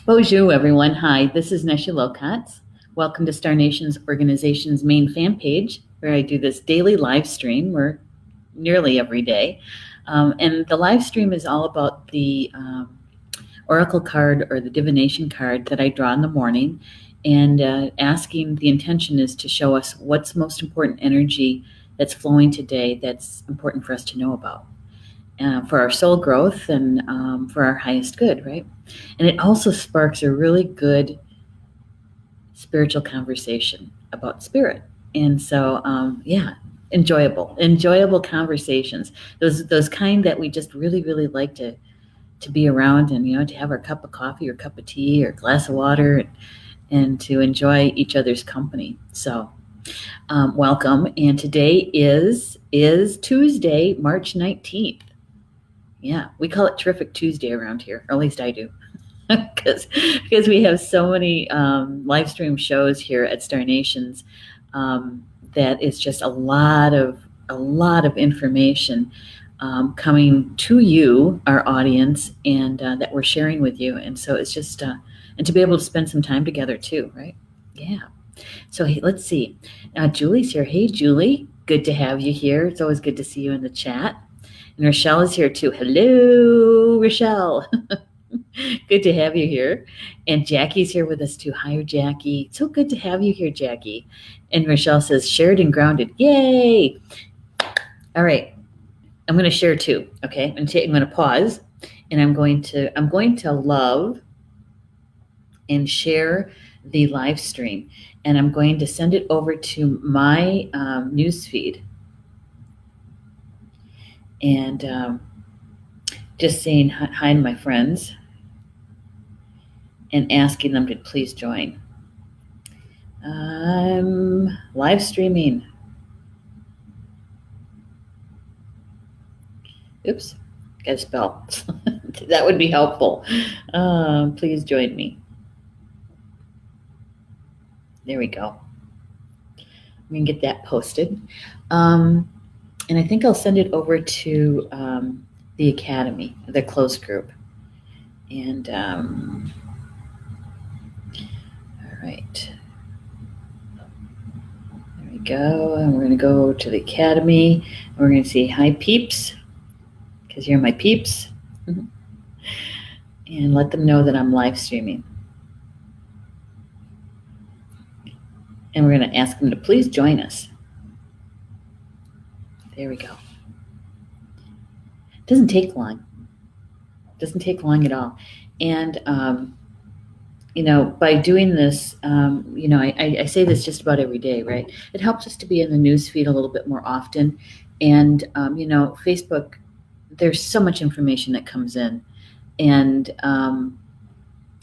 Bonjour, everyone. Hi, this is Neshi Lokotz. Welcome to Star Nation's organization's main fan page, where I do this daily live stream, or nearly every day. And the live stream is all about the oracle card or the divination card that I draw in the morning, and asking the intention is to show us what's most important energy that's flowing today that's important for us to know about. For our soul growth and for our highest good, right? And it also sparks a really good spiritual conversation about spirit. And so, enjoyable conversations. Those kind that we just really like to be around, and to have our cup of coffee or cup of tea or glass of water, and to enjoy each other's company. So, welcome. And today is Tuesday, March 19th. Yeah, we call it Terrific Tuesday around here, or at least I do, because we have so many live stream shows here at Star Nations, that is just a lot of information coming to you, our audience, and that we're sharing with you. And so it's just and to be able to spend some time together too, right? Yeah. So hey, let's see. Julie's here. Hey, Julie, good to have you here. It's always good to see you in the chat. And Rochelle is here too. Hello, Rochelle. Good to have you here. And Jackie's here with us too. Hi, Jackie. So good to have you here, Jackie. And Rochelle says, shared and grounded. Yay. All right. I'm going to share too. Okay. I'm going to pause, and I'm going to love and share the live stream. And I'm going to send it over to my news feed. And just saying hi to my friends and asking them to please join. I'm live streaming. Oops, got to spell. That would be helpful. Please join me. There we go. I'm going to get that posted. And I think I'll send it over to the Academy, the closed group. And all right. There we go. And we're going to go to the Academy. We're going to say hi, peeps, because you're my peeps. And let them know that I'm live streaming. And we're going to ask them to please join us. There we go. It doesn't take long. It doesn't take long at all. And, by doing this, I say this just about every day, right? It helps us to be in the news feed a little bit more often. And, Facebook, there's so much information that comes in. And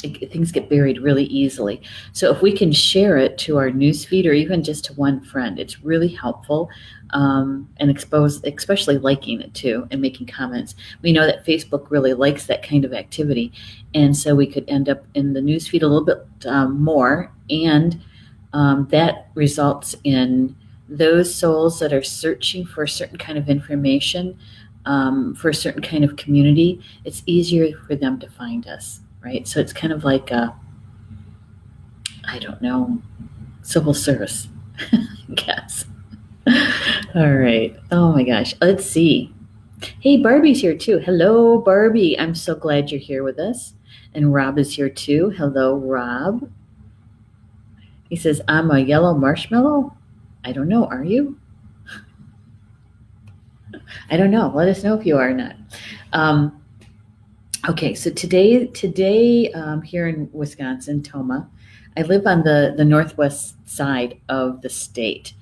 things get buried really easily. So if we can share it to our newsfeed, or even just to one friend, it's really helpful. And especially liking it too, and making comments. We know that Facebook really likes that kind of activity, and so we could end up in the newsfeed a little bit more, and that results in those souls that are searching for a certain kind of information, for a certain kind of community. It's easier for them to find us. Right? So it's kind of like civil service, I guess. All right. Oh my gosh. Let's see. Hey, Barbie's here too. Hello, Barbie. I'm so glad you're here with us. And Rob is here too. Hello, Rob. He says, I'm a yellow marshmallow. I don't know. Are you? I don't know. Let us know if you are or not. Okay, so today here in Wisconsin, Toma, I live on the northwest side of the state,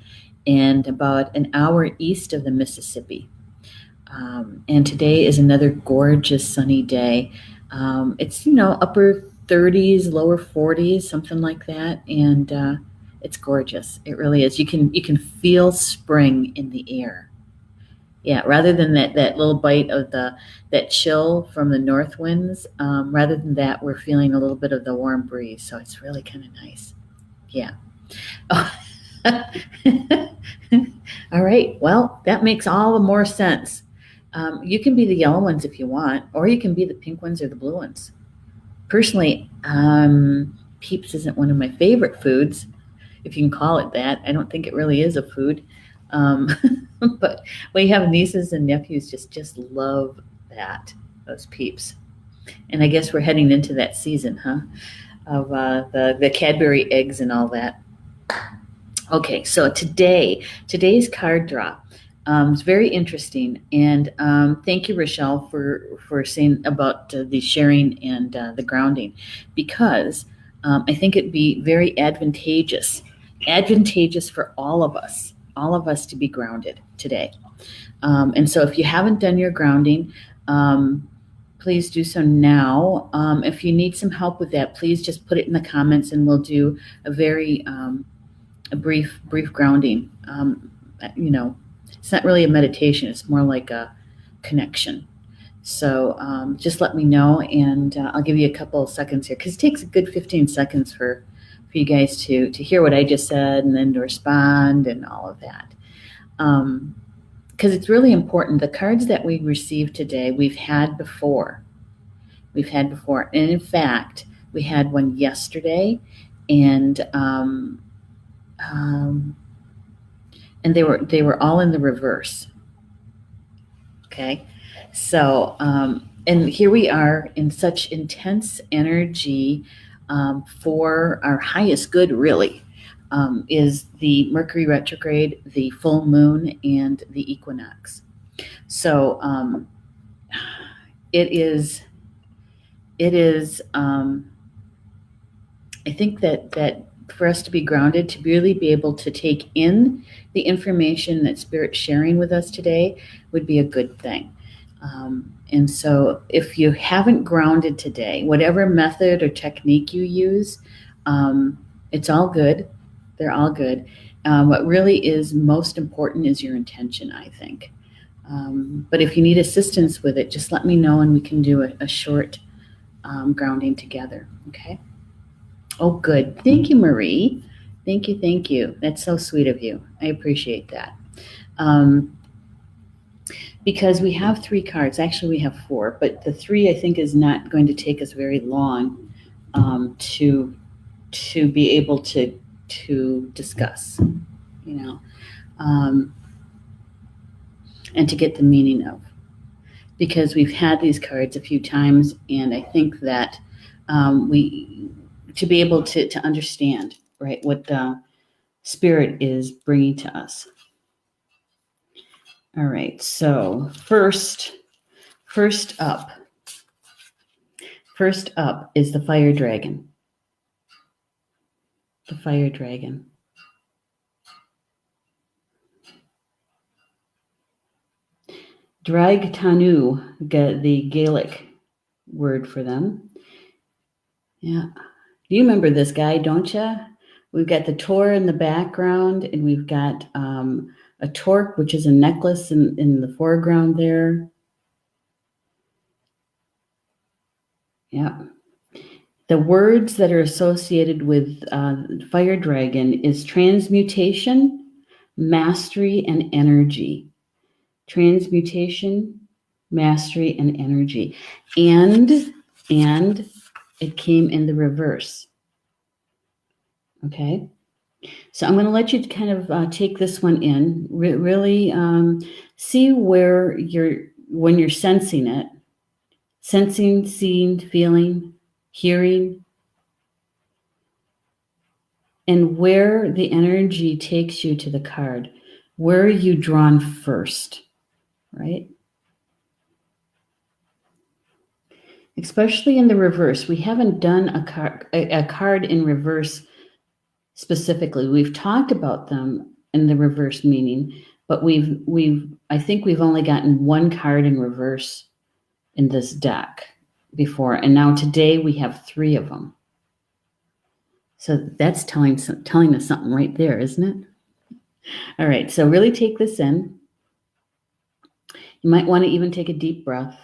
and about an hour east of the Mississippi. And today is another gorgeous sunny day. It's upper 30s, lower 40s, something like that, and it's gorgeous. It really is. You can feel spring in the air. Yeah, rather than that little bite of that chill from the north winds, rather than that, we're feeling a little bit of the warm breeze. So it's really kind of nice. Yeah. Oh. All right. Well, that makes all the more sense. You can be the yellow ones if you want, or you can be the pink ones or the blue ones. Personally, Peeps isn't one of my favorite foods, if you can call it that. I don't think it really is a food. Um, but we have nieces and nephews just love those Peeps. And I guess we're heading into that season, huh? Of the Cadbury eggs and all that. Okay, so today's card draw is very interesting, and thank you, Rochelle, for saying about the sharing and the grounding, because I think it'd be very advantageous for all of us to be grounded today. And so, if you haven't done your grounding, please do so now. If you need some help with that, please just put it in the comments, and we'll do a very a brief grounding. It's not really a meditation, it's more like a connection. So just let me know, and I'll give you a couple of seconds here, because it takes a good 15 seconds for you guys to hear what I just said and then to respond and all of that. Because it's really important. The cards that we received today, we've had before. And in fact, we had one yesterday, and they were all in the reverse. Okay, so and here we are in such intense energy for our highest good, really, is the Mercury retrograde, the full moon, and the equinox. So it is. I think that for us to be grounded, to really be able to take in the information that Spirit's sharing with us today, would be a good thing. And so if you haven't grounded today, whatever method or technique you use, it's all good. They're all good. What really is most important is your intention, I think. But if you need assistance with it, just let me know, and we can do a short grounding together. Okay. Oh, good. Thank you, Marie. Thank you. That's so sweet of you. I appreciate that. Because we have 3 cards. Actually, we have 4, but the 3 I think is not going to take us very long to be able to discuss, and to get the meaning of. Because we've had these cards a few times, and I think that to be able to understand, right, what the Spirit is bringing to us. All right, so first up is the fire dragon. The fire dragon. Drag Tanu, the Gaelic word for them. Yeah. You remember this guy, don't you? We've got the Tor in the background, and we've got a torque, which is a necklace in the foreground there. Yeah. The words that are associated with fire dragon is transmutation, mastery, and energy. Transmutation, mastery, and energy. And it came in the reverse. Okay, so I'm going to let you kind of take this one in, really see where when you're sensing it, sensing, seeing, feeling, hearing, and where the energy takes you to the card. Where are you drawn first, right? Especially in the reverse. We haven't done a card in reverse specifically. We've talked about them in the reverse meaning, but I think we've only gotten 1 card in reverse in this deck before, and now today we have 3 of them. So that's telling us something right there, isn't it? All right, so really take this in. You might want to even take a deep breath.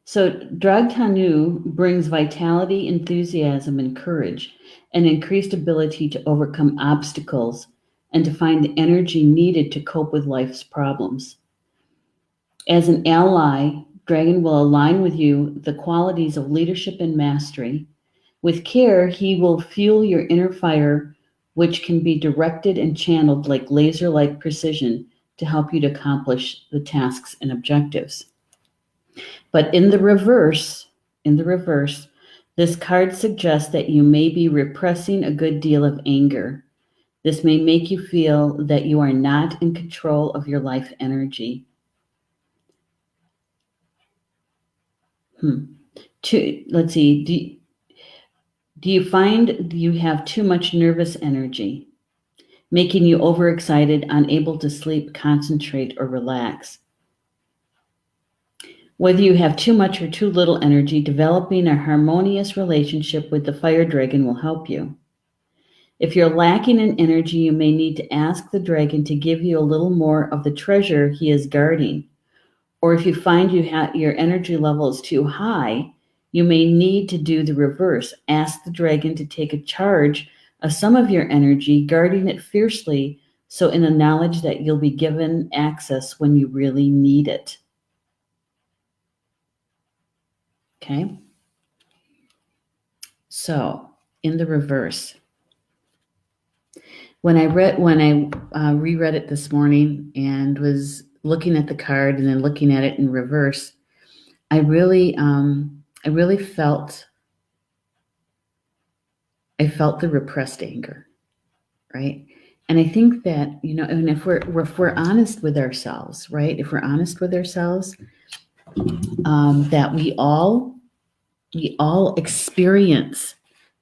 So Drag Tanu brings vitality, enthusiasm, and courage, an increased ability to overcome obstacles and to find the energy needed to cope with life's problems. As an ally, Dragon will align with you the qualities of leadership and mastery. With care, he will fuel your inner fire, which can be directed and channeled like laser-like precision to help you to accomplish the tasks and objectives. But in the reverse, this card suggests that you may be repressing a good deal of anger. This may make you feel that you are not in control of your life energy. Let's see. Do you find you have too much nervous energy, making you overexcited, unable to sleep, concentrate, or relax? Whether you have too much or too little energy, developing a harmonious relationship with the fire dragon will help you. If you're lacking in energy, you may need to ask the dragon to give you a little more of the treasure he is guarding. Or if you find your energy level is too high, you may need to do the reverse. Ask the dragon to take a charge of some of your energy, guarding it fiercely, so in the knowledge that you'll be given access when you really need it. Okay? So, in the reverse, when I reread it this morning and was looking at the card and then looking at it in reverse, I really felt the repressed anger, right? And I think that, and if we're honest with ourselves, right? If we're honest with ourselves, that we all experience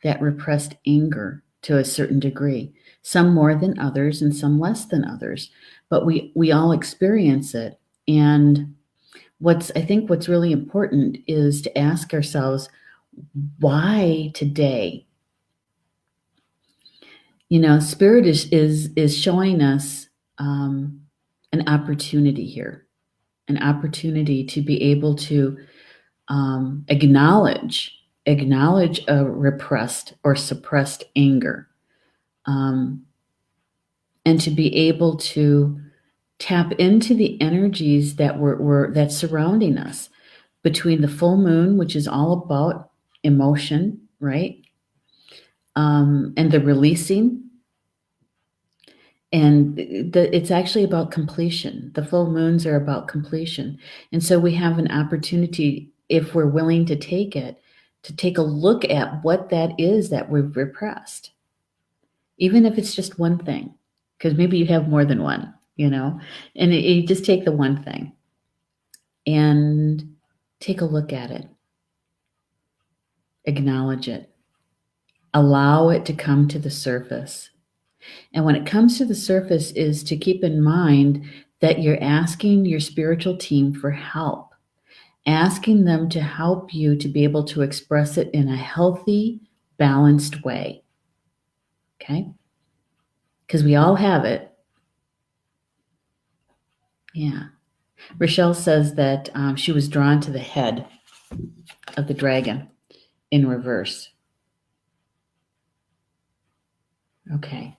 that repressed anger to a certain degree, some more than others and some less than others, but we all experience it. And I think what's really important is to ask ourselves, why today? Spirit is showing us an opportunity here, an opportunity to be able to acknowledge a repressed or suppressed anger, and to be able to tap into the energies that's surrounding us between the full moon, which is all about emotion, right? And the releasing. And it's actually about completion. The full moons are about completion. And so we have an opportunity, if we're willing to take it, to take a look at what that is that we've repressed. Even if it's just one thing, because maybe you have more than one, and you just take the one thing and take a look at it, acknowledge it, allow it to come to the surface. And when it comes to the surface, is to keep in mind that you're asking your spiritual team for help, asking them to help you to be able to express it in a healthy, balanced way. Okay? Because we all have it. Yeah. Rochelle says that she was drawn to the head of the dragon in reverse. Okay.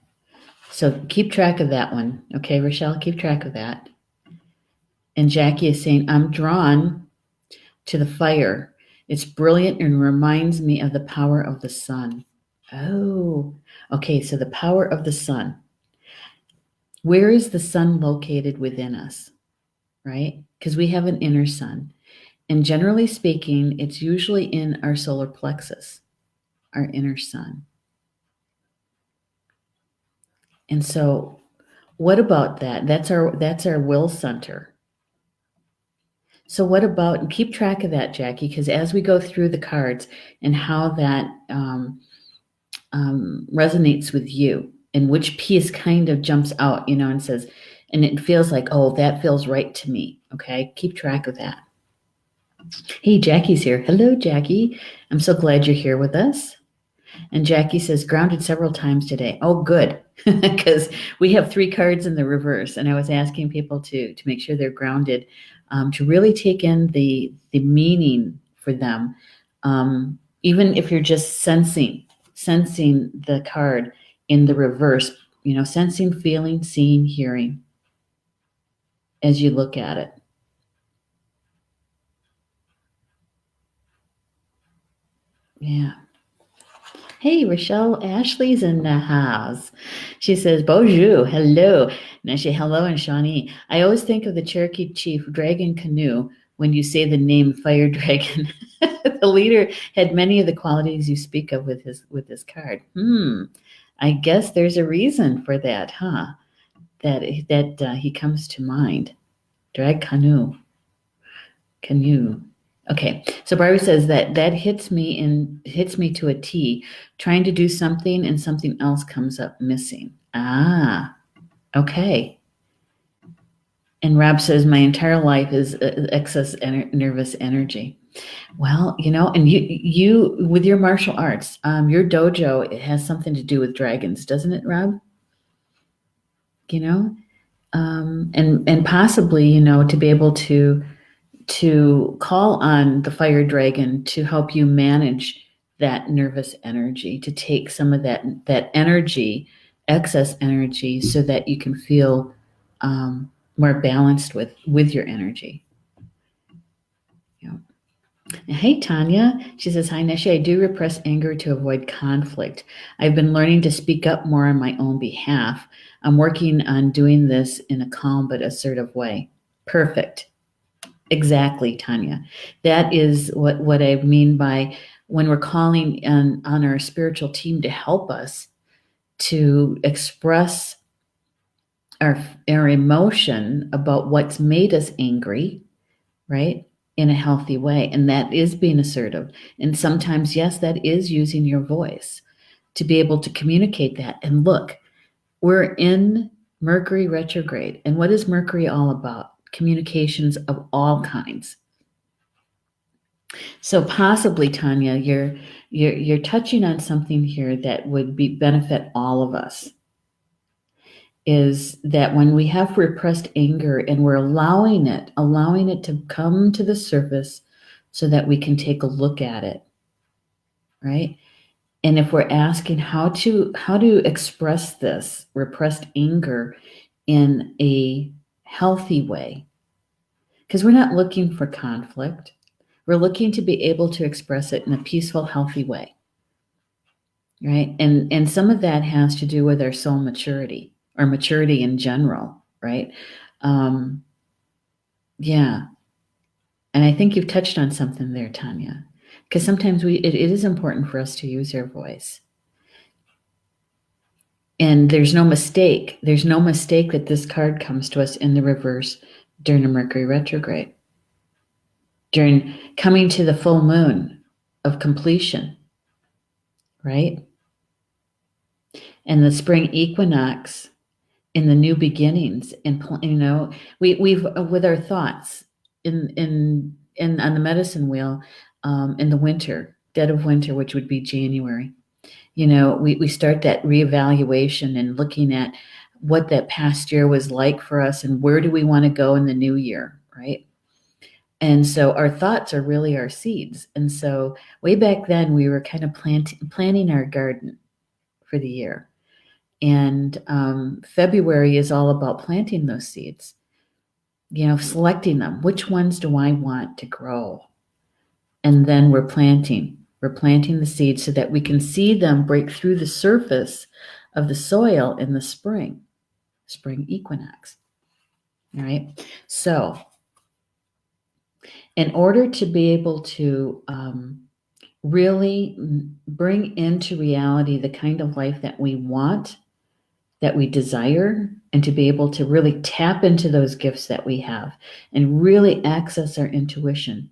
So keep track of that one. Okay, Rochelle, keep track of that. And Jackie is saying, I'm drawn to the fire. It's brilliant and reminds me of the power of the sun. Oh, okay. So the power of the sun. Where is the sun located within us? Right? Because we have an inner sun. And generally speaking, it's usually in our solar plexus, our inner sun. And so what about that? That's our will center. So what about, and keep track of that, Jackie, because as we go through the cards and how that resonates with you and which piece kind of jumps out, and says, and it feels like, oh, that feels right to me. Okay, keep track of that. Hey, Jackie's here. Hello, Jackie. I'm so glad you're here with us. And Jackie says, grounded several times today. Oh, good, because we have 3 cards in the reverse, and I was asking people to make sure they're grounded, to really take in the meaning for them. Even if you're just sensing the card in the reverse, sensing, feeling, seeing, hearing as you look at it. Yeah. Hey, Rochelle Ashley's in the house. She says, Bonjour, hello. Neshi, hello, and Shawnee. I always think of the Cherokee chief Dragon Canoe when you say the name Fire Dragon. The leader had many of the qualities you speak of with his card. I guess there's a reason for that, huh? That he comes to mind. Drag canoe. Okay, so Barbie says that hits me to a T. Trying to do something and something else comes up missing. Ah, okay. And Rob says my entire life is excess nervous energy. Well, and you with your martial arts, your dojo, it has something to do with dragons, doesn't it, Rob? And possibly, to be able to call on the fire dragon to help you manage that nervous energy, to take some of that energy, excess energy, so that you can feel more balanced with your energy. Hey, Tanya. She says, hi, Neshi. I do repress anger to avoid conflict. I've been learning to speak up more on my own behalf. I'm working on doing this in a calm but assertive way. Perfect. Exactly, Tanya. That is what I mean by when we're calling on our spiritual team to help us to express our emotion about what's made us angry, right? In a healthy way. And that is being assertive. And sometimes, yes, that is using your voice to be able to communicate that. And look, we're in Mercury retrograde. And what is Mercury all about? Communications of all kinds. So possibly, Tanya, you're touching on something here that would benefit all of us. Is that when we have repressed anger and we're allowing it to come to the surface so that we can take a look at it, right? And if we're asking how to express this repressed anger in a healthy way, because we're not looking for conflict. We're looking to be able to express it in a peaceful, healthy way, right? And some of that has to do with our soul maturity or maturity in general, right? Yeah. And I think you've touched on something there, Tanya, because sometimes it is important for us to use our voice. And there's no mistake. There's no mistake that this card comes to us in the reverse during a Mercury retrograde, during coming to the full moon of completion, right? And the spring equinox in the new beginnings. And we've with our thoughts in on the medicine wheel, in the winter, dead of winter, which would be January. We start that reevaluation and looking at what that past year was like for us and where do we want to go in the new year, right? And so our thoughts are really our seeds. And so way back then we were kind of planting our garden for the year. And February is all about planting those seeds, selecting them. Which ones do I want to grow? And then we're planting the seeds so that we can see them break through the surface of the soil in the spring equinox. All right. So in order to be able to really bring into reality the kind of life that we want, that we desire, and to be able to really tap into those gifts that we have and really access our intuition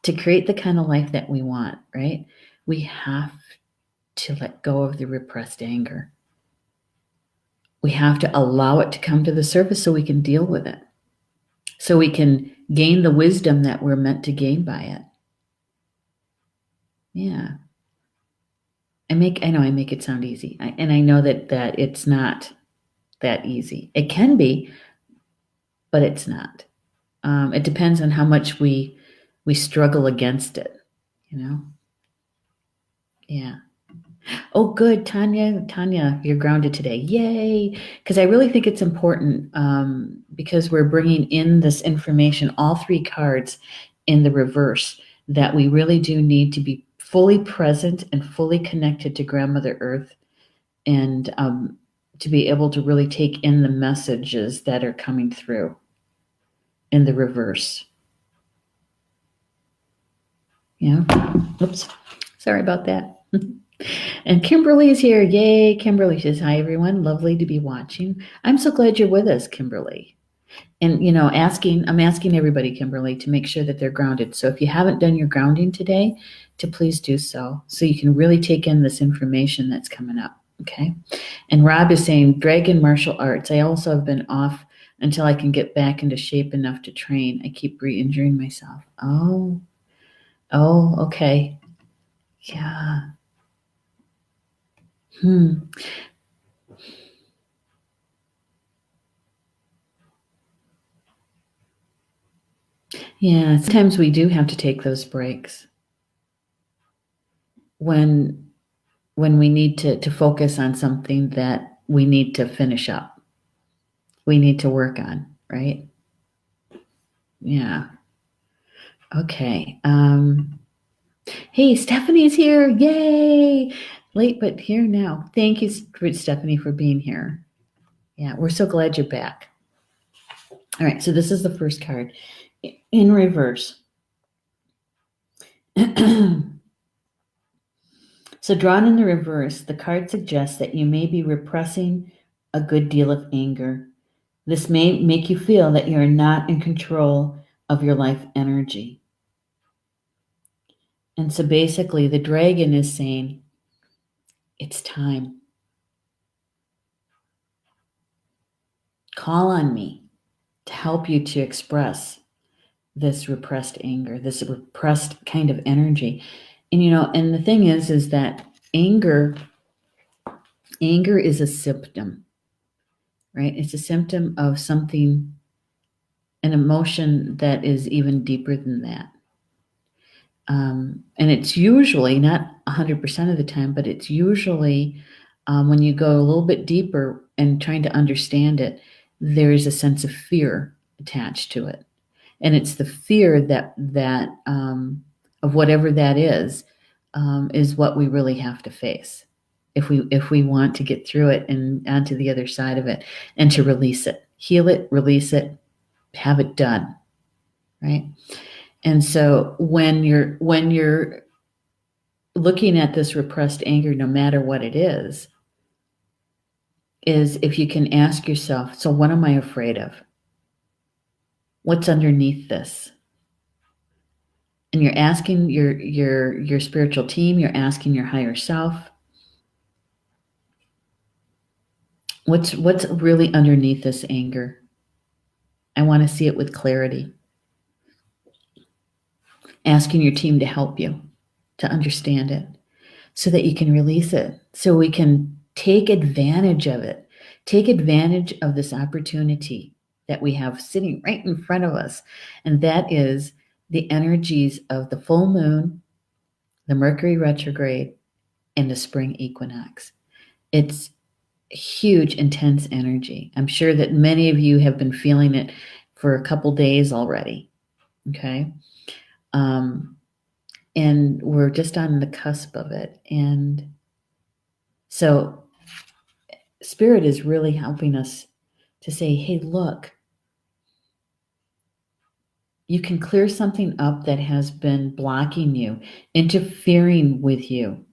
to create the kind of life that we want, right? We have to let go of the repressed anger. We have to allow it to come to the surface so we can deal with it, so we can gain the wisdom that we're meant to gain by it. Yeah. I know I make it sound easy. And I know that it's not that easy. It can be, but it's not. It depends on how much we struggle against it, Yeah. Oh, good, Tanya. Tanya, you're grounded today. Yay! Because I really think it's important, because we're bringing in this information, all three cards in the reverse, that we really do need to be fully present and fully connected to Grandmother Earth, and to be able to really take in the messages that are coming through in the reverse. Yeah. Oops. Sorry about that. And Kimberly's here. Yay. Kimberly says, hi, everyone. Lovely to be watching. I'm so glad you're with us, Kimberly. And, I'm asking everybody, Kimberly, to make sure that they're grounded. So if you haven't done your grounding today, to please do so you can really take in this information that's coming up. Okay. And Rob is saying, Dragon Martial Arts. I also have been off until I can get back into shape enough to train. I keep re-injuring myself. Oh, okay. Yeah. Yeah, sometimes we do have to take those breaks when we need to focus on something that we need to finish up. We need to work on, right? Yeah. Okay. Hey, Stephanie's here. Yay! Late but here now. Thank you, Stephanie, for being here. Yeah, we're so glad you're back. All right, so this is the first card in reverse. So drawn in the reverse, the card suggests that you may be repressing a good deal of anger. This may make you feel that you're not in control of your life energy. And so basically, the dragon is saying, it's time. Call on me to help you to express this repressed anger, this repressed kind of energy. And and the thing is that anger is a symptom, right? It's a symptom of something, an emotion that is even deeper than that. And it's usually, not 100% of the time, but it's usually when you go a little bit deeper and trying to understand it, there is a sense of fear attached to it. And it's the fear that of whatever that is what we really have to face if we want to get through it and onto the other side of it, and to release it, heal it, release it, have it done, right? And so when you're looking at this repressed anger, no matter what it is if you can ask yourself, so what am I afraid of? What's underneath this? And you're asking your spiritual team, you're asking your higher self, what's really underneath this anger? I want to see it with clarity. Asking your team to help you to understand it so that you can release it, so we can take advantage of it, take advantage of this opportunity that we have sitting right in front of us. And that is the energies of the full moon, the Mercury retrograde, and the spring equinox. It's huge, intense energy. I'm sure that many of you have been feeling it for a couple days already. Okay. And we're just on the cusp of it. And so Spirit is really helping us to say, hey, look, you can clear something up that has been blocking you, interfering with you,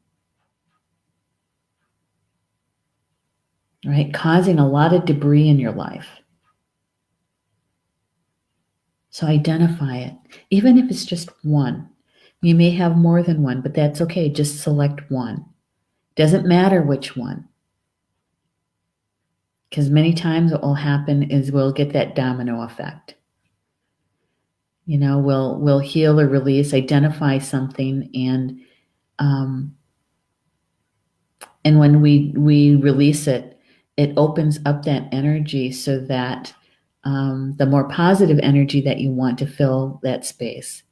right? Causing a lot of debris in your life. So identify it, even if it's just one. You may have more than one, but that's okay. Just select one. Doesn't matter which one. Because many times what will happen is we'll get that domino effect. We'll heal or release, identify something, and when we release it, it opens up that energy so that the more positive energy that you want to fill that space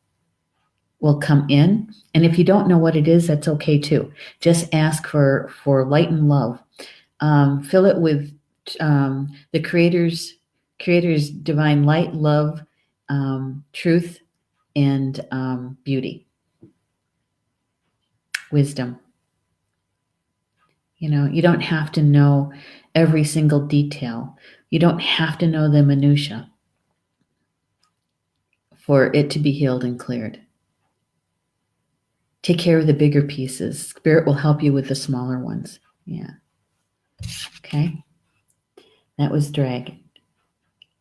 will come in. And if you don't know what it is, that's okay too. Just ask for light and love. Fill it with the creator's divine light, love, truth, and beauty. wisdom. You don't have to know every single detail. You don't have to know the minutia for it to be healed and cleared. Take care of the bigger pieces. Spirit will help you with the smaller ones. Yeah. Okay. That was Dragon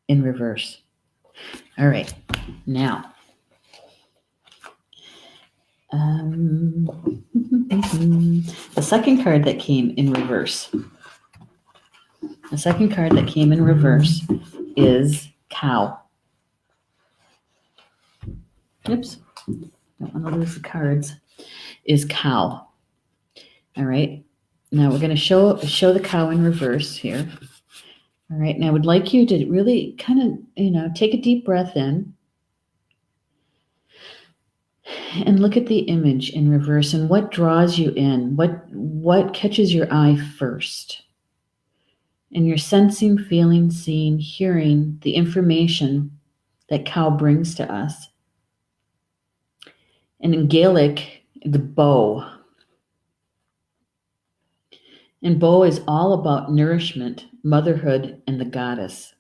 in reverse. All right. Now, the second card that came in reverse. The second card that came in reverse is Cow. Oops. Don't want to lose the cards. Is Cow. All right. Now we're going to show the cow in reverse here. All right. And I would like you to really kind of, take a deep breath in and look at the image in reverse and what draws you in, what catches your eye first. And you're sensing, feeling, seeing, hearing the information that cow brings to us. And in Gaelic, the bow. And bow is all about nourishment, motherhood, and the goddess.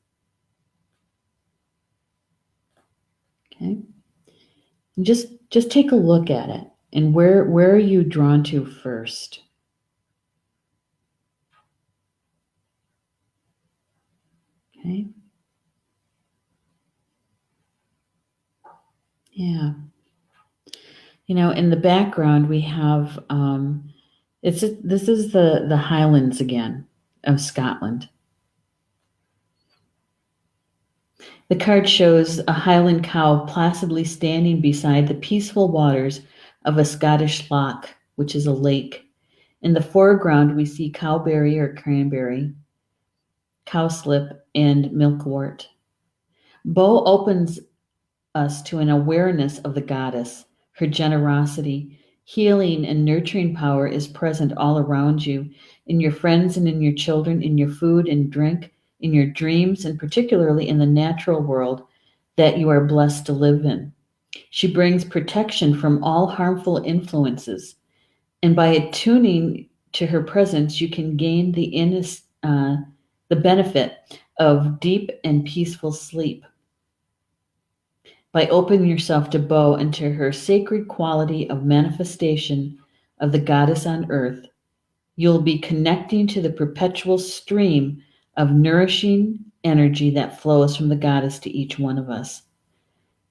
Okay? And just take a look at it. And where are you drawn to first? Okay? Yeah. In the background we have this is the Highlands again of Scotland. The card shows a Highland cow placidly standing beside the peaceful waters of a Scottish loch, which is a lake. In the foreground, we see cowberry or cranberry, cowslip, and milkwort. Bow opens us to an awareness of the goddess. Her generosity, healing, and nurturing power is present all around you, in your friends and in your children, in your food and drink, in your dreams, and particularly in the natural world that you are blessed to live in. She brings protection from all harmful influences, and by attuning to her presence, you can gain the benefit of deep and peaceful sleep. By opening yourself to Bow and to her sacred quality of manifestation of the goddess on earth, you'll be connecting to the perpetual stream of nourishing energy that flows from the goddess to each one of us.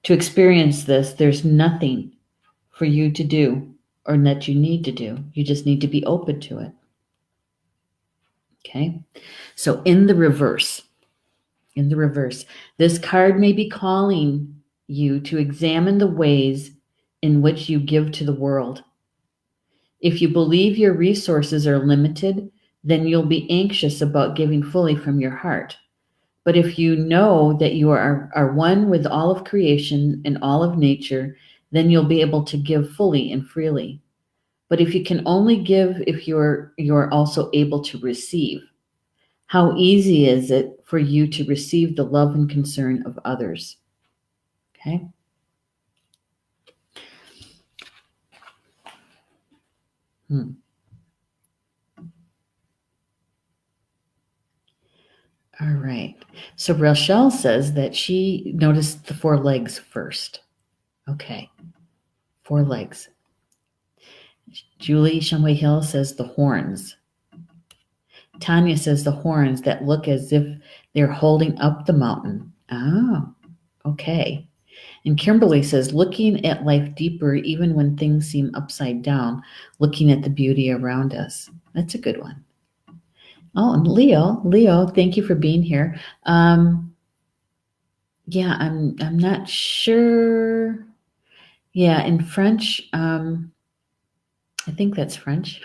To experience this, there's nothing for you to do or that you need to do. You just need to be open to it. Okay? So in the reverse, this card may be calling you to examine the ways in which you give to the world. If you believe your resources are limited, then you'll be anxious about giving fully from your heart. But if you know that you are one with all of creation and all of nature, then you'll be able to give fully and freely. But if you can only give if you're also able to receive, how easy is it for you to receive the love and concern of others? Okay. All right. So Rochelle says that she noticed the 4 legs first. Okay. 4 legs. Julie Shumway Hill says the horns. Tanya says the horns that look as if they're holding up the mountain. Oh, okay. And Kimberly says, looking at life deeper, even when things seem upside down, looking at the beauty around us. That's a good one. Oh, and Leo, thank you for being here. Yeah, I'm not sure. Yeah, in French, I think that's French.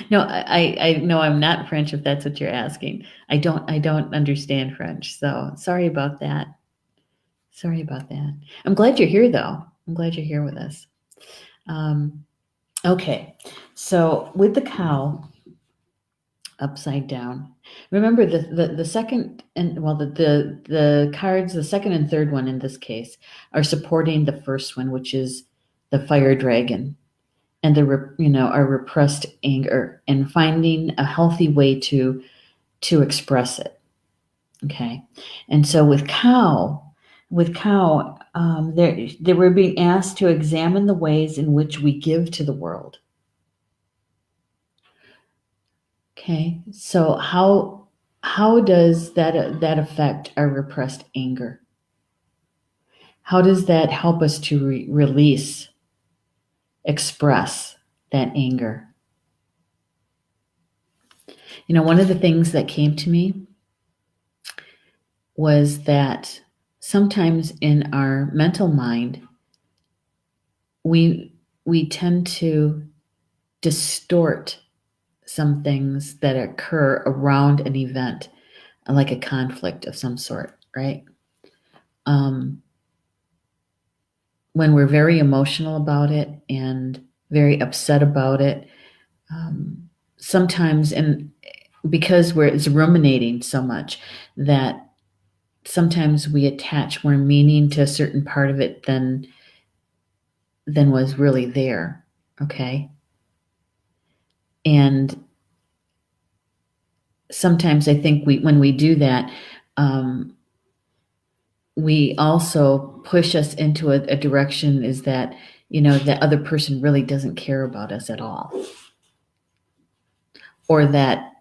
No, I no, I'm not French if that's what you're asking. I don't understand French, so sorry about that. I'm glad you're here though. I'm glad you're here with us. Okay, so with the cow upside down, remember the second and the cards, the second and third one in this case, are supporting the first one, which is the fire dragon. and our repressed anger, and finding a healthy way to express it. Okay, and so with cow, they were being asked to examine the ways in which we give to the world. Okay, so how does that affect our repressed anger? How does that help us to release, express that anger? One of the things that came to me was that sometimes in our mental mind, we tend to distort some things that occur around an event, like a conflict of some sort, right? When we're very emotional about it and very upset about it, sometimes, and because it's ruminating so much, that sometimes we attach more meaning to a certain part of it than was really there. Okay. And sometimes I think when we do that, we also push us into a direction is that, the other person really doesn't care about us at all. Or that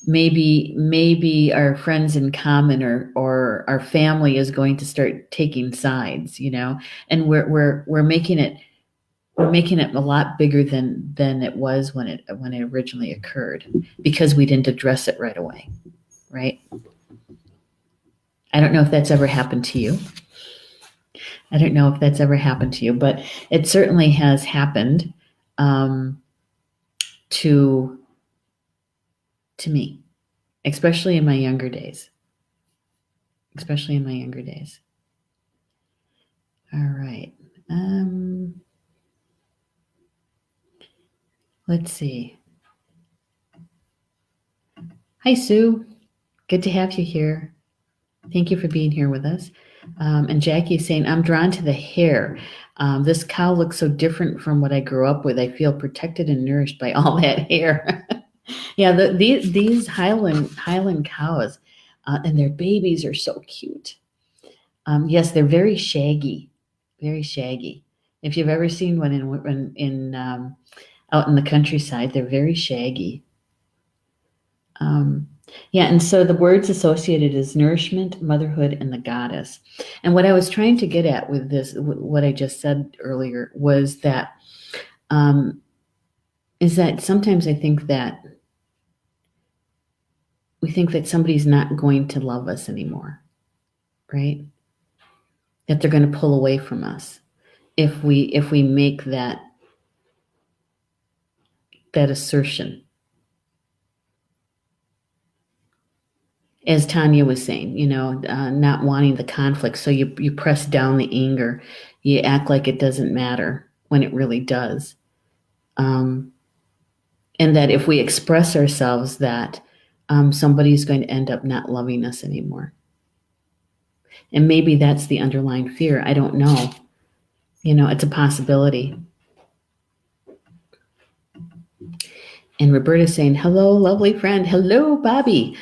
maybe our friends in common or our family is going to start taking sides, and we're making it a lot bigger than it was when it originally occurred, because we didn't address it right away, right? I don't know if that's ever happened to you. But it certainly has happened to me, especially in my younger days. All right. Let's see. Hi, Sue. Good to have you here. Thank you for being here with us. And Jackie is saying, I'm drawn to the hair. This cow looks so different from what I grew up with. I feel protected and nourished by all that hair. Yeah, these Highland cows and their babies are so cute. Yes, they're very shaggy, very shaggy. If you've ever seen one in out in the countryside, they're very shaggy. Yeah, and so the words associated is nourishment, motherhood, and the goddess. And what I was trying to get at with this, what I just said earlier, was that sometimes I think that we think that somebody's not going to love us anymore, right? That they're going to pull away from us if we make that assertion. As Tanya was saying, not wanting the conflict. So you press down the anger. You act like it doesn't matter when it really does. And that if we express ourselves, that somebody's going to end up not loving us anymore. And maybe that's the underlying fear. I don't know. It's a possibility. And Roberta's saying, hello, lovely friend. Hello, Bobby.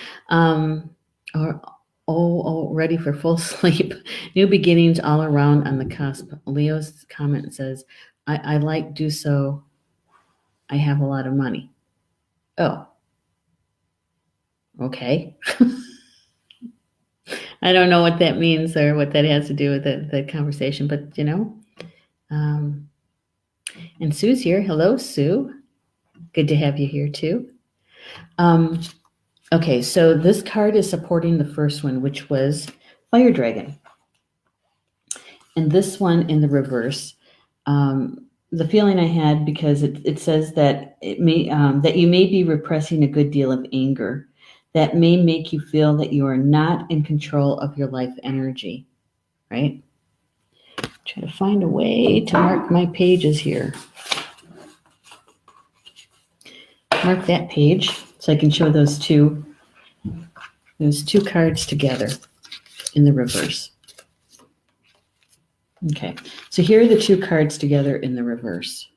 Ready for full sleep. New beginnings all around on the cusp. Leo's comment says, I like do so. I have a lot of money. Oh, okay. I don't know what that means or what that has to do with the conversation, but and Sue's here. Hello, Sue. Good to have you here too. Okay, so this card is supporting the first one, which was Fire Dragon. And this one in the reverse, the feeling I had, because it says that that you may be repressing a good deal of anger that may make you feel that you are not in control of your life energy, right? Try to find a way to mark my pages here. Mark that page so I can show those two cards together in the reverse. Okay, so here are the two cards together in the reverse.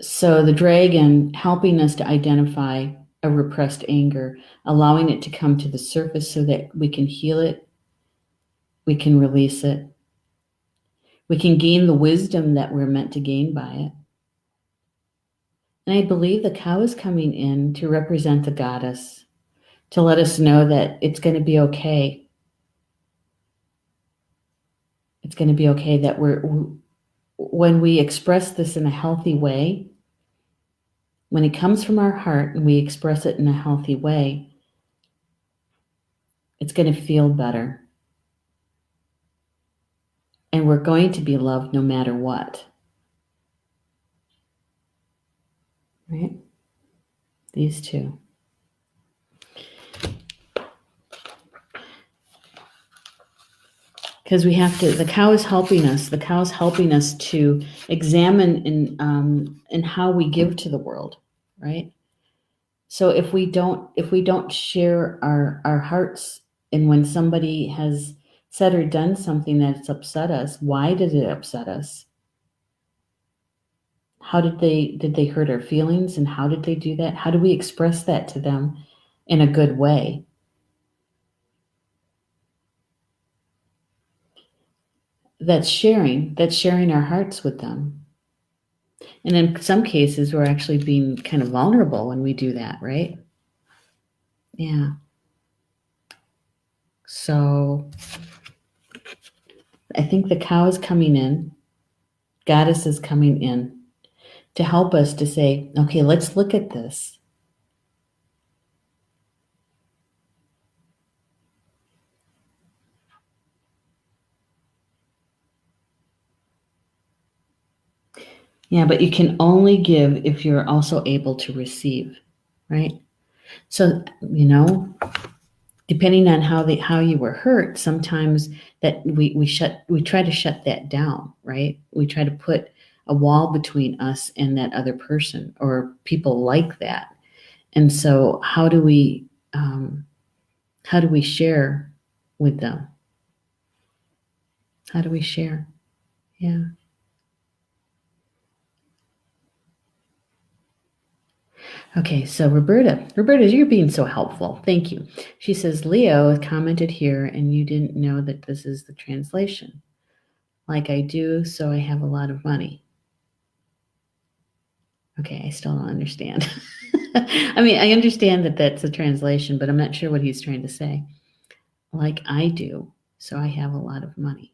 So the dragon helping us to identify a repressed anger, allowing it to come to the surface so that we can heal it, we can release it, we can gain the wisdom that we're meant to gain by it. And I believe the cow is coming in to represent the goddess, to let us know that it's going to be okay. It's going to be okay that when we express this in a healthy way, when it comes from our heart and we express it in a healthy way, it's going to feel better. And we're going to be loved no matter what. Right? These two. Because we have to, the cow is helping us. The cow is helping us to examine in how we give to the world, right? So if we don't share our hearts, and when somebody has said or done something that's upset us, why did it upset us? How did they hurt our feelings, and how did they do that? How do we express that to them in a good way? That's sharing our hearts with them. And in some cases, we're actually being kind of vulnerable when we do that, right? Yeah. So I think the cow is coming in, goddess is coming in to help us to say, okay, let's look at this. Yeah, but you can only give if you're also able to receive, right? So, depending on how you were hurt, sometimes that we try to shut that down, right? We try to put a wall between us and that other person or people like that. And so how do we share with them? How do we share? Yeah. Okay, so Roberta, you're being so helpful. Thank you. She says, Leo commented here, and you didn't know that this is the translation. Like I do, so I have a lot of money. Okay, I still don't understand. I mean, I understand that that's a translation, but I'm not sure what he's trying to say. Like I do, so I have a lot of money.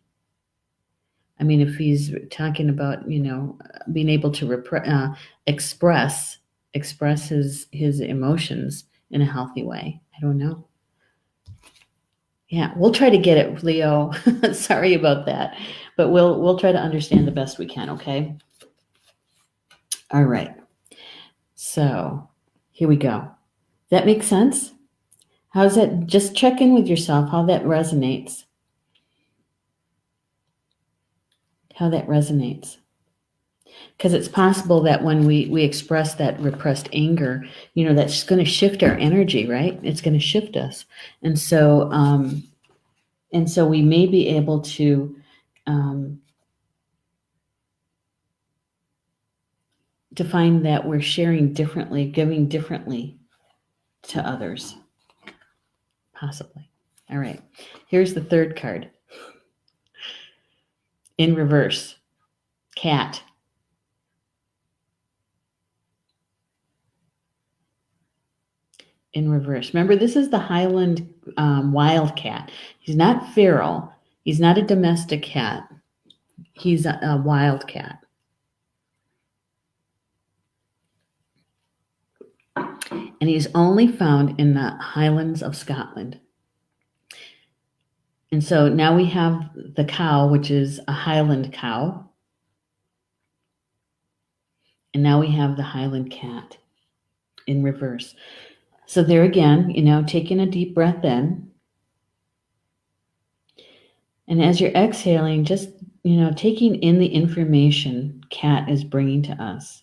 I mean, if he's talking about, being able to express his emotions in a healthy way, I don't know. Yeah, we'll try to get it, Leo. Sorry about that, but we'll try to understand the best we can. Okay. All right. So here we go. That makes sense? How's that? Just check in with yourself, how that resonates. How that resonates. Because it's possible that when we express that repressed anger, that's going to shift our energy, right? It's going to shift us. And so we may be able to find that we're sharing differently, giving differently to others. Possibly. All right. Here's the third card. In reverse. Cat. In reverse. Remember, this is the Highland wildcat. He's not feral. He's not a domestic cat. He's a wildcat. And he's only found in the Highlands of Scotland. And so now we have the cow, which is a Highland cow. And now we have the Highland cat in reverse. So there again, taking a deep breath in. And as you're exhaling, just, taking in the information cat is bringing to us.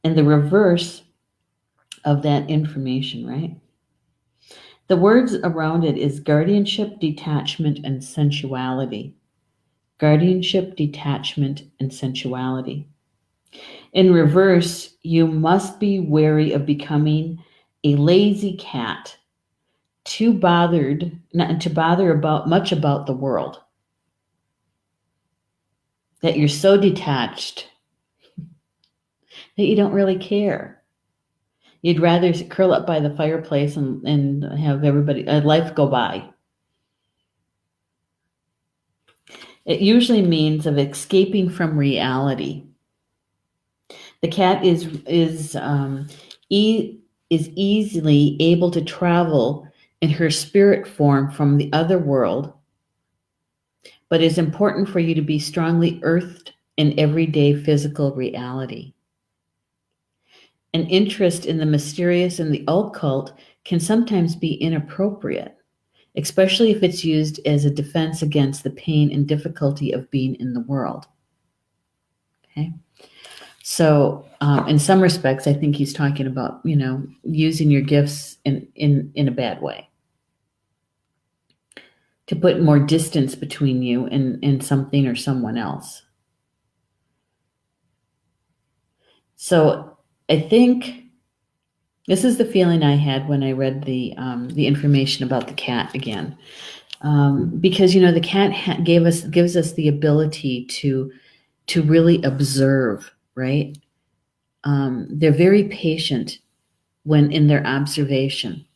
And the reverse of that information, right? The words around it is guardianship, detachment, and sensuality. Guardianship, detachment, and sensuality. In reverse, you must be wary of becoming a lazy cat, too bothered, not to bother about much about the world. That you're so detached that you don't really care. You'd rather curl up by the fireplace and have everybody life go by. It usually means of escaping from reality. The cat is easily able to travel in her spirit form from the other world, but it's important for you to be strongly earthed in everyday physical reality. An interest in the mysterious and the occult can sometimes be inappropriate, especially if it's used as a defense against the pain and difficulty of being in the world. Okay. So, in some respects, I think he's talking about, using your gifts in a bad way to put more distance between you and something or someone else. So, I think this is the feeling I had when I read the information about the cat again, because the cat gives us the ability to really observe, right? They're very patient when in their observation.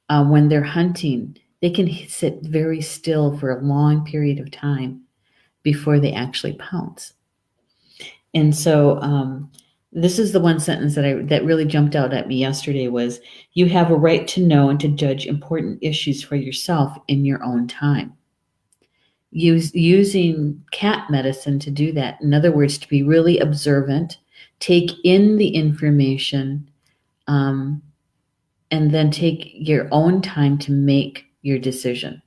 When they're hunting, they can sit very still for a long period of time before they actually pounce. And so this is the one sentence that really jumped out at me yesterday was, you have a right to know and to judge important issues for yourself in your own time. Using cat medicine to do that. In other words, to be really observant, take in the information, and then take your own time to make your decision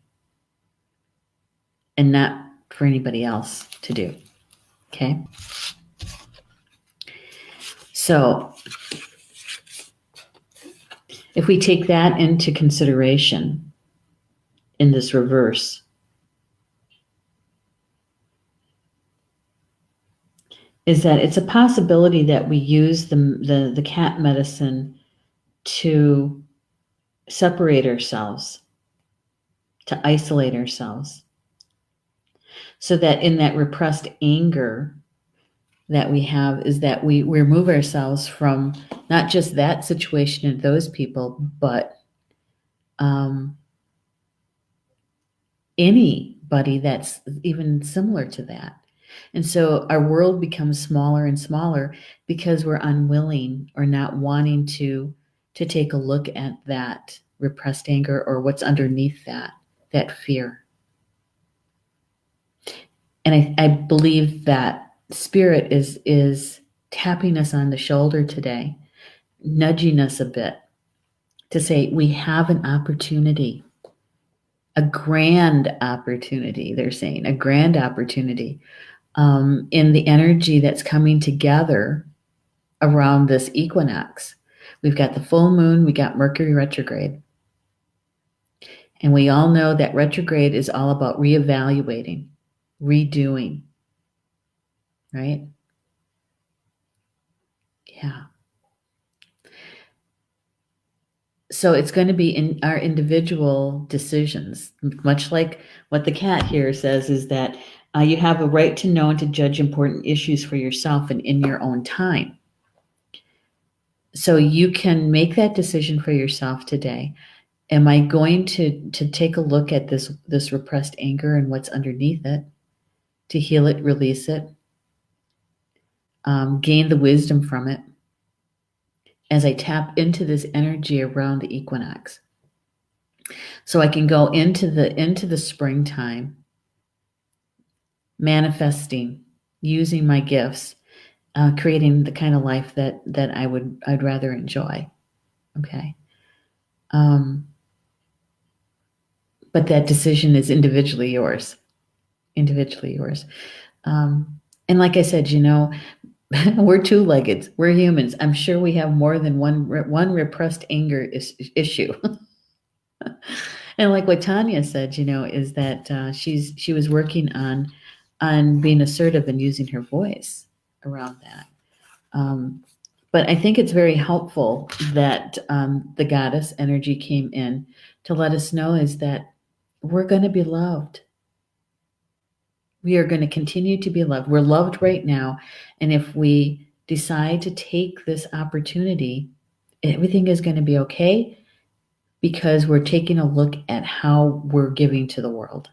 and not for anybody else to do. Okay? So if we take that into consideration in this reverse, is that it's a possibility that we use the cat medicine to separate ourselves, to isolate ourselves, so that in that repressed anger that we have is that we remove ourselves from not just that situation and those people, but anybody that's even similar to that. And so our world becomes smaller and smaller because we're unwilling or not wanting to take a look at that repressed anger or what's underneath that fear. And I believe that spirit is tapping us on the shoulder today, nudging us a bit to say we have an opportunity, a grand opportunity, they're saying, a grand opportunity in the energy that's coming together around this equinox. We've got the full moon, we got Mercury retrograde. And we all know that retrograde is all about reevaluating, redoing, right? Yeah. So it's going to be in our individual decisions, much like what the cat here says, is that you have a right to know and to judge important issues for yourself and in your own time. So you can make that decision for yourself today. Am I going to take a look at this repressed anger and what's underneath it, to heal it, release it, gain the wisdom from it as I tap into this energy around the equinox? So I can go into the springtime, manifesting, using my gifts, creating the kind of life that I'd rather enjoy. Okay. But that decision is individually yours. Individually yours. And like I said, we're two-legged. We're humans. I'm sure we have more than one repressed anger issue. And like what Tanya said, is that she was working on being assertive and using her voice around that. But I think it's very helpful that the goddess energy came in to let us know is that we're going to be loved. We are going to continue to be loved. We're loved right now. And if we decide to take this opportunity, everything is going to be okay because we're taking a look at how we're giving to the world.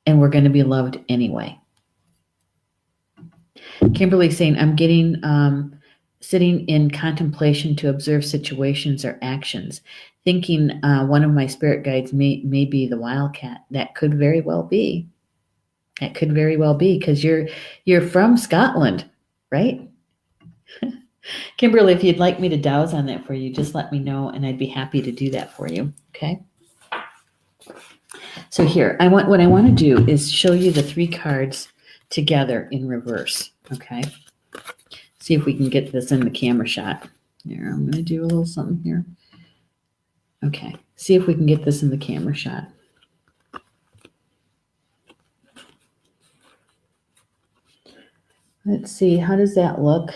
And we're going to be loved anyway. Kimberly saying, I'm getting sitting in contemplation to observe situations or actions, thinking one of my spirit guides may be the wildcat. That could very well be. That could very well be because you're from Scotland, right? Kimberly, if you'd like me to douse on that for you, just let me know and I'd be happy to do that for you. Okay. So here, what I want to do is show you the 3 cards together in reverse. Okay. See if we can get this in the camera shot. Here, I'm going to do a little something here. Okay. See if we can get this in the camera shot. Let's see. How does that look?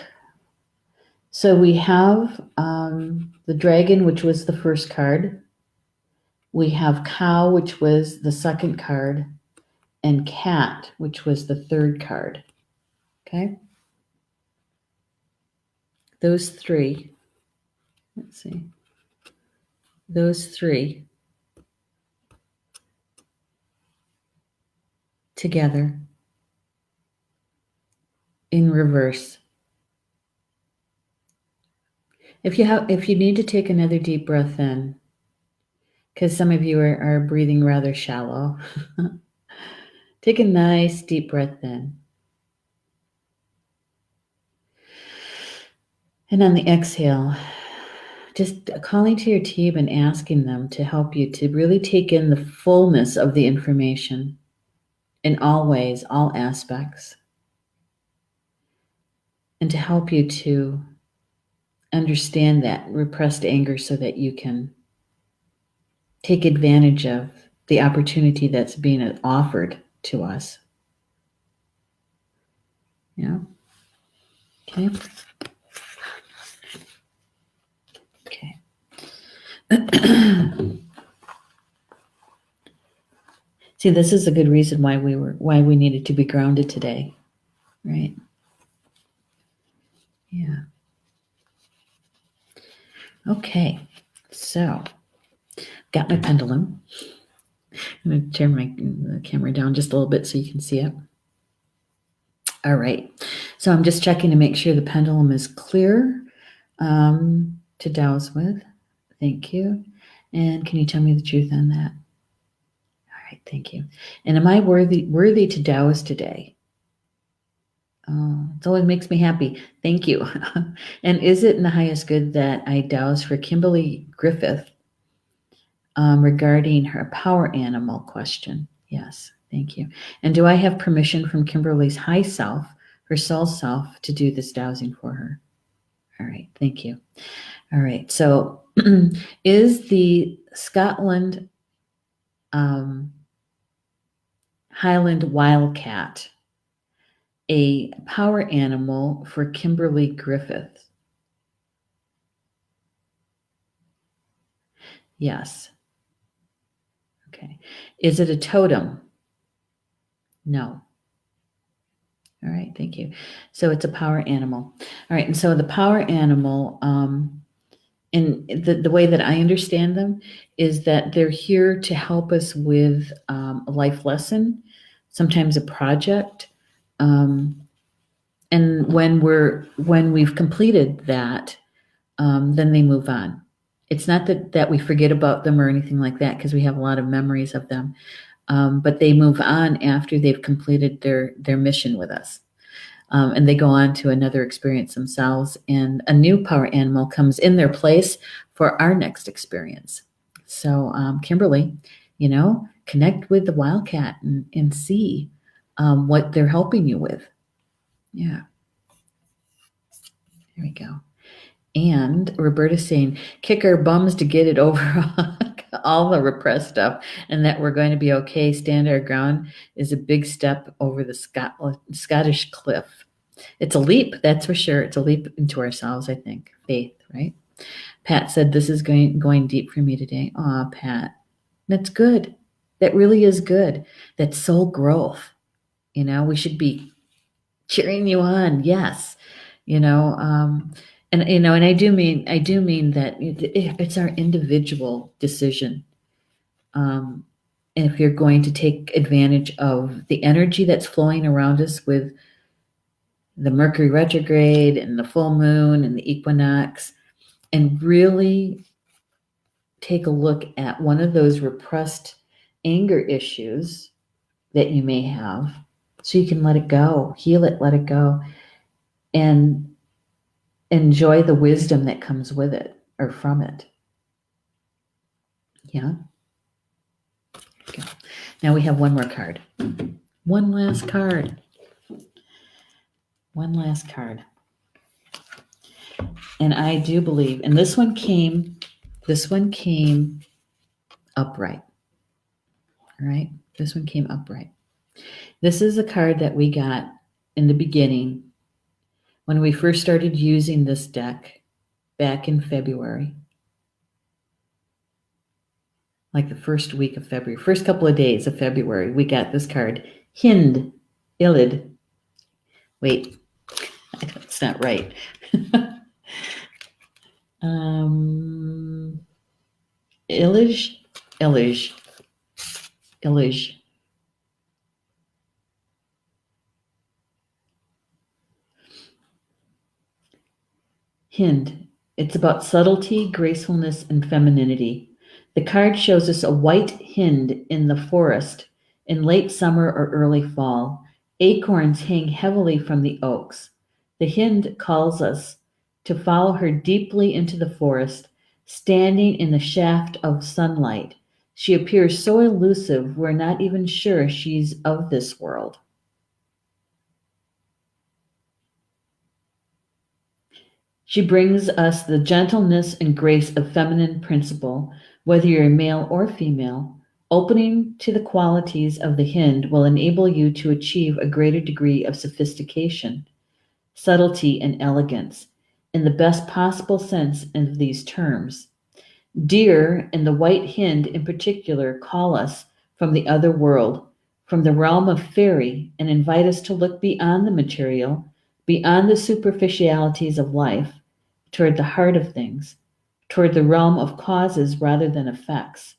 So we have the dragon, which was the first card. We have cow, which was the second card, and cat, which was the third card. Okay. Those 3. Let's see. Those 3 together in reverse. If you need to take another deep breath in, because some of you are breathing rather shallow, take a nice deep breath in. And on the exhale, just calling to your team and asking them to help you to really take in the fullness of the information in all ways, all aspects, and to help you to understand that repressed anger so that you can take advantage of the opportunity that's being offered to us. Yeah. Okay. Okay. See, this is a good reason why we needed to be grounded today, right? Yeah. Okay. So, got my pendulum. I'm going to turn the camera down just a little bit so you can see it. All right. So I'm just checking to make sure the pendulum is clear to douse with. Thank you. And can you tell me the truth on that? All right. Thank you. And am I worthy to douse today? Oh, it always makes me happy. Thank you. And is it in the highest good that I douse for Kimberly Griffith regarding her power animal question? Yes. Thank you. And do I have permission from Kimberly's high self, her soul self, to do this dowsing for her? All right. Thank you. All right. So is the Scotland Highland wildcat a power animal for Kimberly Griffith? Yes. Okay. Is it a totem? No. All right. Thank you. So it's a power animal. All right. And so the power animal, and the way that I understand them is that they're here to help us with a life lesson, sometimes a project. And when we've completed that, then they move on. It's not that we forget about them or anything like that, because we have a lot of memories of them. But they move on after they've completed their mission with us. And they go on to another experience themselves, and a new power animal comes in their place for our next experience. So, Kimberly, connect with the wildcat and see what they're helping you with. Yeah. There we go. And Roberta's saying, kick our bums to get it over. all the repressed stuff, and that we're going to be okay, stand our ground, is a big step over the Scottish cliff. It's a leap, that's for sure. It's a leap into ourselves, I think. Faith, right? Pat said, this is going deep for me today. Aw, Pat, that's good. That really is good. That's soul growth. We should be cheering you on. Yes. And I do mean that it's our individual decision. And if you're going to take advantage of the energy that's flowing around us with the Mercury retrograde and the full moon and the equinox, and really take a look at one of those repressed anger issues that you may have, so you can let it go, heal it, let it go, and enjoy the wisdom that comes with it or from it. Yeah. Okay. Now we have one more card. One last card. One last card. And I do believe, and this one came upright. All right. This one came upright. This is a card that we got in the beginning when we first started using this deck back in February. Like the first week of February, first couple of days of February, we got this card. Hind, Illid. Wait, it's not right. Illige. Hind. It's about subtlety, gracefulness, and femininity. The card shows us a white hind in the forest in late summer or early fall. Acorns hang heavily from the oaks. The hind calls us to follow her deeply into the forest, standing in the shaft of sunlight. She appears so elusive, we're not even sure she's of this world. She brings us the gentleness and grace of feminine principle, whether you're male or female. Opening to the qualities of the hind will enable you to achieve a greater degree of sophistication, subtlety, and elegance, in the best possible sense of these terms. Deer and the white hind in particular call us from the other world, from the realm of fairy, and invite us to look beyond the material, beyond the superficialities of life, toward the heart of things, toward the realm of causes rather than effects.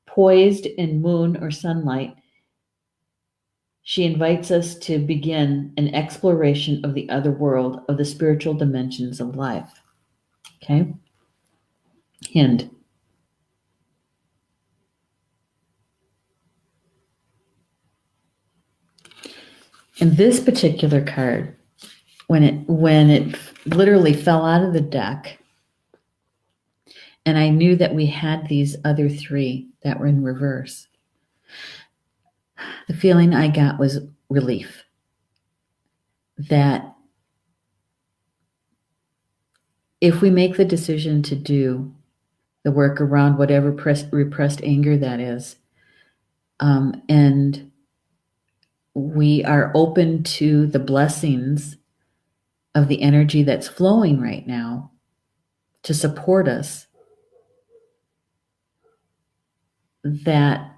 Poised in moon or sunlight, she invites us to begin an exploration of the other world, of the spiritual dimensions of life. Okay? Hind. And this particular card, when it literally fell out of the deck, and I knew that we had these other three that were in reverse, the feeling I got was relief. That if we make the decision to do the work around whatever repressed anger that is, and we are open to the blessings of the energy that's flowing right now to support us, that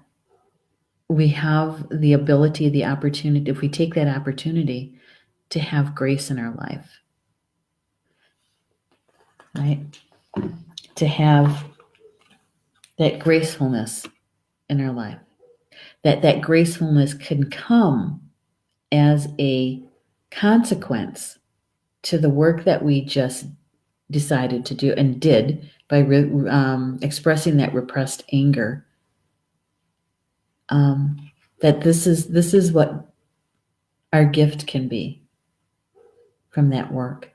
we have the ability, the opportunity, if we take that opportunity, to have grace in our life, right? To have that gracefulness in our life. That gracefulness can come as a consequence to the work that we just decided to do and did by expressing that repressed anger. That this is what our gift can be from that work.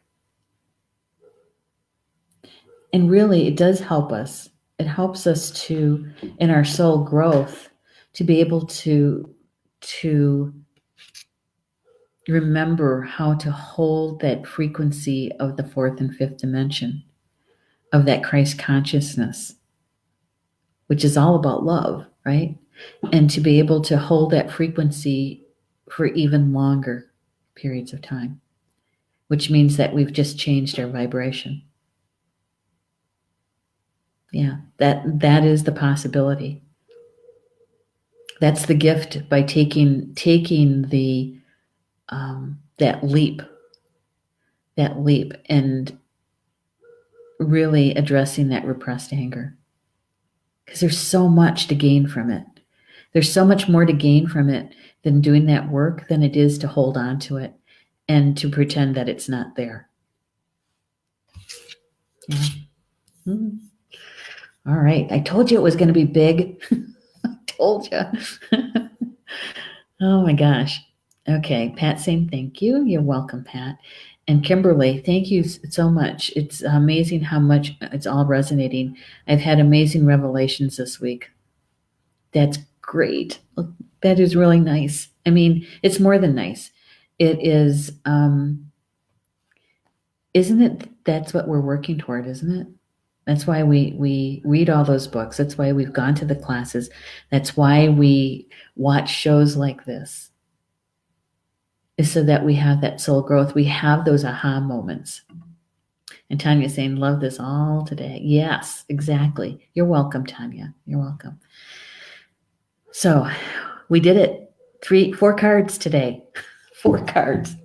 And really, it does help us. It helps us to, in our soul growth, to be able to remember how to hold that frequency of the fourth and fifth dimension, of that Christ consciousness which is all about love, right? And to be able to hold that frequency for even longer periods of time, which means that we've just changed our vibration. Yeah, that is the possibility. That's the gift by taking the that leap, and really addressing that repressed anger. Because there's so much to gain from it. There's so much more to gain from it than doing that work than it is to hold on to it and to pretend that it's not there. Yeah. All right. I told you it was going to be big. I told you. Oh my gosh. Okay. Pat saying thank you. You're welcome, Pat. And Kimberly, thank you so much. It's amazing how much it's all resonating. I've had amazing revelations this week. That's great. That is really nice. I mean, it's more than nice. It is, isn't it? That's what we're working toward, isn't it? That's why we read all those books. That's why we've gone to the classes. That's why we watch shows like this, is so that we have that soul growth. We have those aha moments. And Tanya's saying, love this all today. Yes, exactly. You're welcome, Tanya. You're welcome. So we did it. 4 cards today. 4 cards.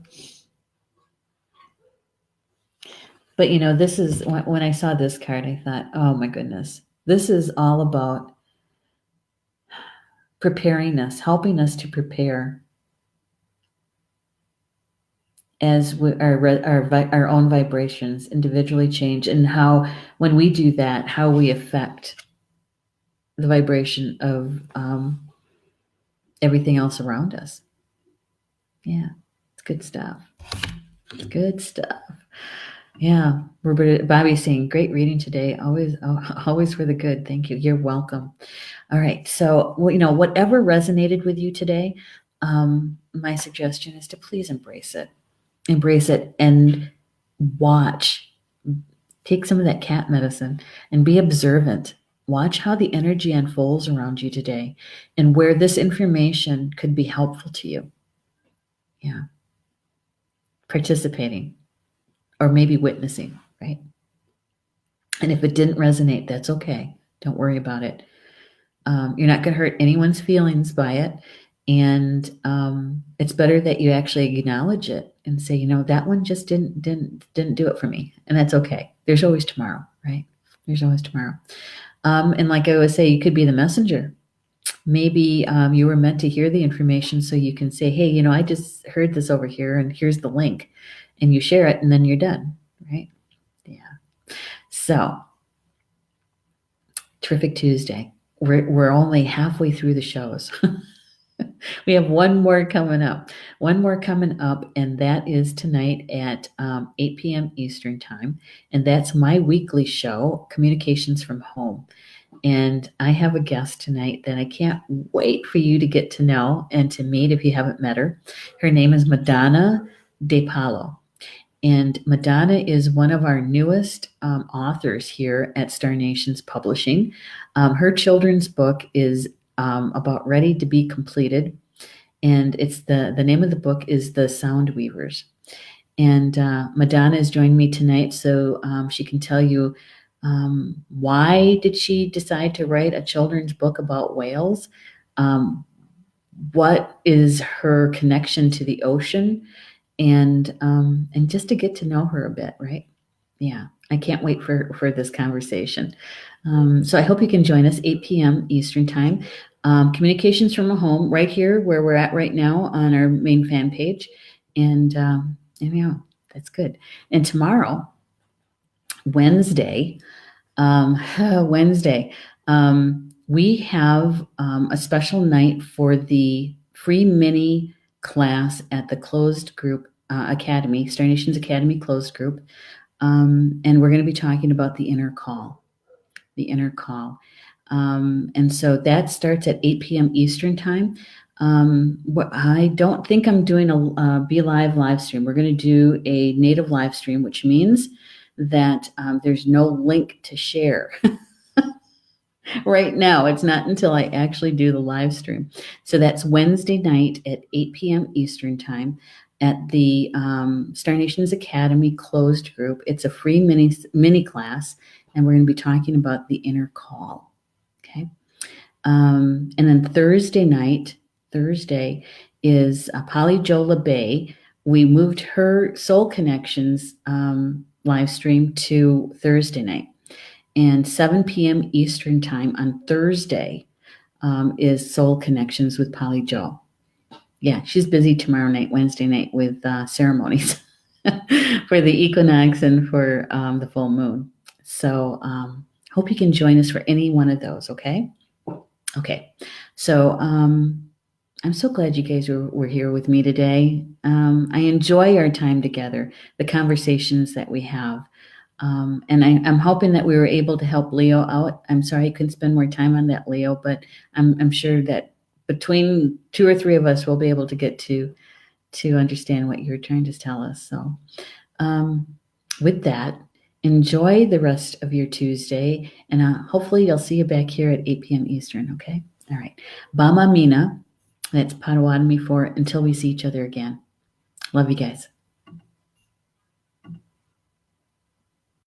But this is when I saw this card, I thought, oh my goodness, this is all about preparing us, helping us to prepare as our own vibrations individually change, and how, when we do that, how we affect the vibration of everything else around us. Yeah, it's good stuff. It's good stuff. Yeah, Bobby's saying, great reading today. Always for the good. Thank you. You're welcome. All right. So, whatever resonated with you today, my suggestion is to please embrace it. Embrace it and watch. Take some of that cat medicine and be observant. Watch how the energy unfolds around you today and where this information could be helpful to you. Yeah. Participating. Or maybe witnessing, right? And if it didn't resonate, that's okay. Don't worry about it. You're not going to hurt anyone's feelings by it. And it's better that you actually acknowledge it and say, that one just didn't do it for me. And that's okay. There's always tomorrow, right? There's always tomorrow. And like I always say, you could be the messenger. Maybe you were meant to hear the information so you can say, hey, I just heard this over here and here's the link. And you share it and then you're done, right? Yeah. So, terrific Tuesday. We're only halfway through the shows. We have one more coming up, and that is tonight at 8 p.m. Eastern Time. And that's my weekly show, Communications from Home. And I have a guest tonight that I can't wait for you to get to know and to meet if you haven't met her. Her name is Madonna De Palo. And Madonna is one of our newest authors here at Star Nations Publishing. Her children's book is about ready to be completed. And it's the name of the book is The Sound Weavers. And Madonna has joined me tonight so she can tell you why did she decide to write a children's book about whales? What is her connection to the ocean? And just to get to know her a bit, right? Yeah, I can't wait for this conversation. So I hope you can join us 8 p.m. Eastern Time. Communications from a Home, right here where we're at right now on our main fan page. And that's good. And tomorrow, Wednesday, we have a special night for the free mini class at the closed group academy, Star Nations Academy closed group. And we're going to be talking about the inner call. And so that starts at 8 p.m. Eastern Time. I don't think I'm doing a Be Live live stream. We're going to do a native live stream, which means that there's no link to share. right now. It's not until I actually do the live stream. So that's Wednesday night at 8 p.m. Eastern Time at the Star Nations Academy closed group. It's a free mini class, and we're going to be talking about the inner call. Okay. And then Thursday is Polly Jo LeBay. We moved her Soul Connections live stream to Thursday night. And 7 p.m. Eastern Time on Thursday is Soul Connections with Polly Jo. Yeah, she's busy tomorrow night, Wednesday night, with ceremonies for the equinox and for the full moon. So hope you can join us for any one of those, okay? Okay, so I'm so glad you guys were here with me today. I enjoy our time together, the conversations that we have. And I'm hoping that we were able to help Leo out. I'm sorry I couldn't spend more time on that, Leo, but I'm sure that between two or three of us, we'll be able to get to understand what you're trying to tell us. So with that, enjoy the rest of your Tuesday, and hopefully I'll see you back here at 8 p.m. Eastern, okay? All right. Bama Mina, that's Potawatomi for until we see each other again. Love you guys.